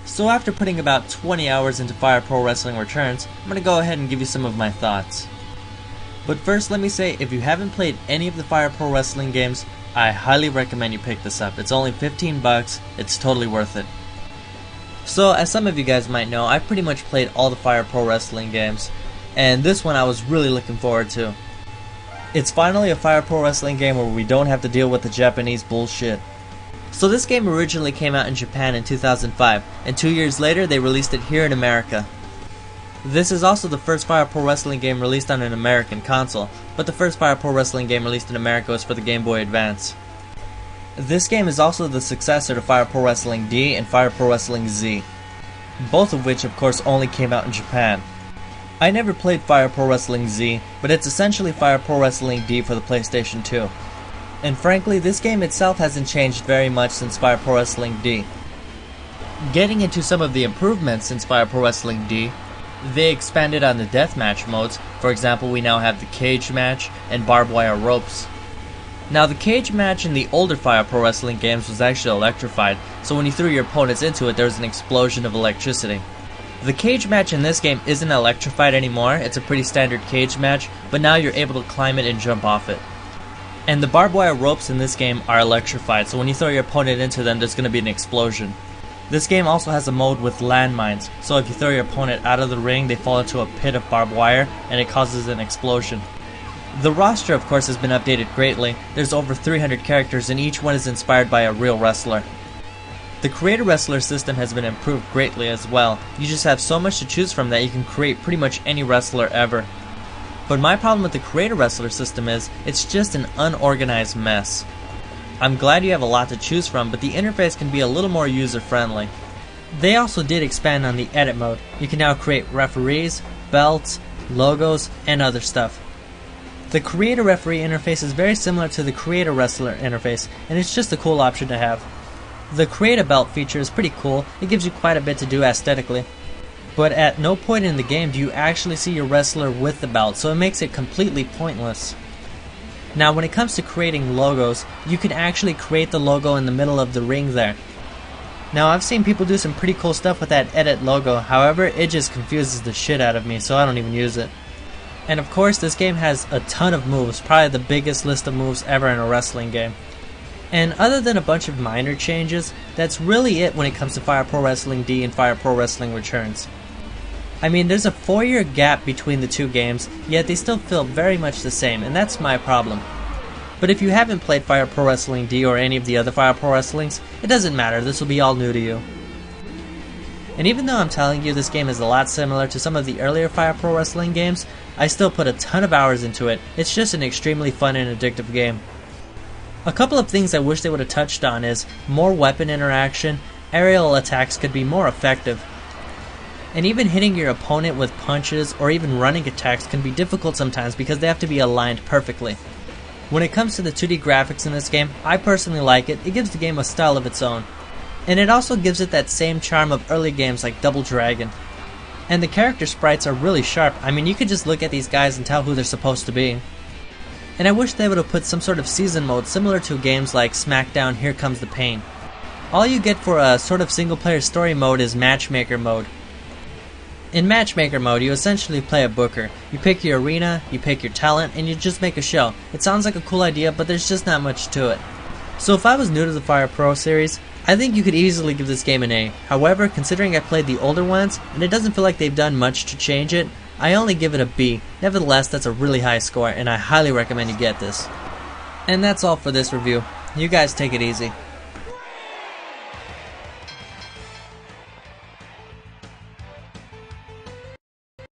So after putting about 20 hours into Fire Pro Wrestling Returns, I'm going to go ahead and give you some of my thoughts. But first let me say, if you haven't played any of the Fire Pro Wrestling games, I highly recommend you pick this up. It's only 15 bucks, it's totally worth it. So as some of you guys might know, I've pretty much played all the Fire Pro Wrestling games, and this one I was really looking forward to. It's finally a Fire Pro Wrestling game where we don't have to deal with the Japanese bullshit. So this game originally came out in Japan in 2005, and 2 years later they released it here in America. This is also the first Fire Pro Wrestling game released on an American console, but the first Fire Pro Wrestling game released in America was for the Game Boy Advance. This game is also the successor to Fire Pro Wrestling D and Fire Pro Wrestling Z, both of which of course only came out in Japan. I never played Fire Pro Wrestling Z, but it's essentially Fire Pro Wrestling D for the PlayStation 2. And frankly, this game itself hasn't changed very much since Fire Pro Wrestling D. Getting into some of the improvements since Fire Pro Wrestling D, they expanded on the deathmatch modes. For example, we now have the cage match and barbed wire ropes. Now the cage match in the older Fire Pro Wrestling games was actually electrified, so when you threw your opponents into it there was an explosion of electricity. The cage match in this game isn't electrified anymore, it's a pretty standard cage match, but now you're able to climb it and jump off it. And the barbed wire ropes in this game are electrified, so when you throw your opponent into them there's going to be an explosion. This game also has a mode with landmines, so if you throw your opponent out of the ring, they fall into a pit of barbed wire and it causes an explosion. The roster of course has been updated greatly. There's over 300 characters and each one is inspired by a real wrestler. The creator wrestler system has been improved greatly as well. You just have so much to choose from that you can create pretty much any wrestler ever. But my problem with the creator wrestler system is, it's just an unorganized mess. I'm glad you have a lot to choose from, but the interface can be a little more user-friendly. They also did expand on the edit mode. You can now create referees, belts, logos, and other stuff. The creator referee interface is very similar to the creator wrestler interface, and it's just a cool option to have. The create a belt feature is pretty cool, it gives you quite a bit to do aesthetically. But at no point in the game do you actually see your wrestler with the belt, so it makes it completely pointless. Now when it comes to creating logos, you can actually create the logo in the middle of the ring there. Now I've seen people do some pretty cool stuff with that edit logo, however it just confuses the shit out of me, so I don't even use it. And of course this game has a ton of moves, probably the biggest list of moves ever in a wrestling game. And other than a bunch of minor changes, that's really it when it comes to Fire Pro Wrestling D and Fire Pro Wrestling Returns. I mean, there's a 4-year gap between the two games, yet they still feel very much the same, and that's my problem. But if you haven't played Fire Pro Wrestling D or any of the other Fire Pro Wrestlings, it doesn't matter, this will be all new to you. And even though I'm telling you this game is a lot similar to some of the earlier Fire Pro Wrestling games, I still put a ton of hours into it. It's just an extremely fun and addictive game. A couple of things I wish they would have touched on is more weapon interaction, aerial attacks could be more effective. And even hitting your opponent with punches or even running attacks can be difficult sometimes because they have to be aligned perfectly. When it comes to the 2D graphics in this game, I personally like it. It gives the game a style of its own. And it also gives it that same charm of early games like Double Dragon. And the character sprites are really sharp. I mean, you could just look at these guys and tell who they're supposed to be. And I wish they would have put some sort of season mode similar to games like SmackDown Here Comes the Pain. All you get for a sort of single player story mode is Matchmaker mode. In Matchmaker mode, you essentially play a booker. You pick your arena, you pick your talent, and you just make a show. It sounds like a cool idea, but there's just not much to it. So if I was new to the Fire Pro series, I think you could easily give this game an A. However, considering I played the older ones, and it doesn't feel like they've done much to change it, I only give it a B. Nevertheless, that's a really high score, and I highly recommend you get this. And that's all for this review. You guys take it easy.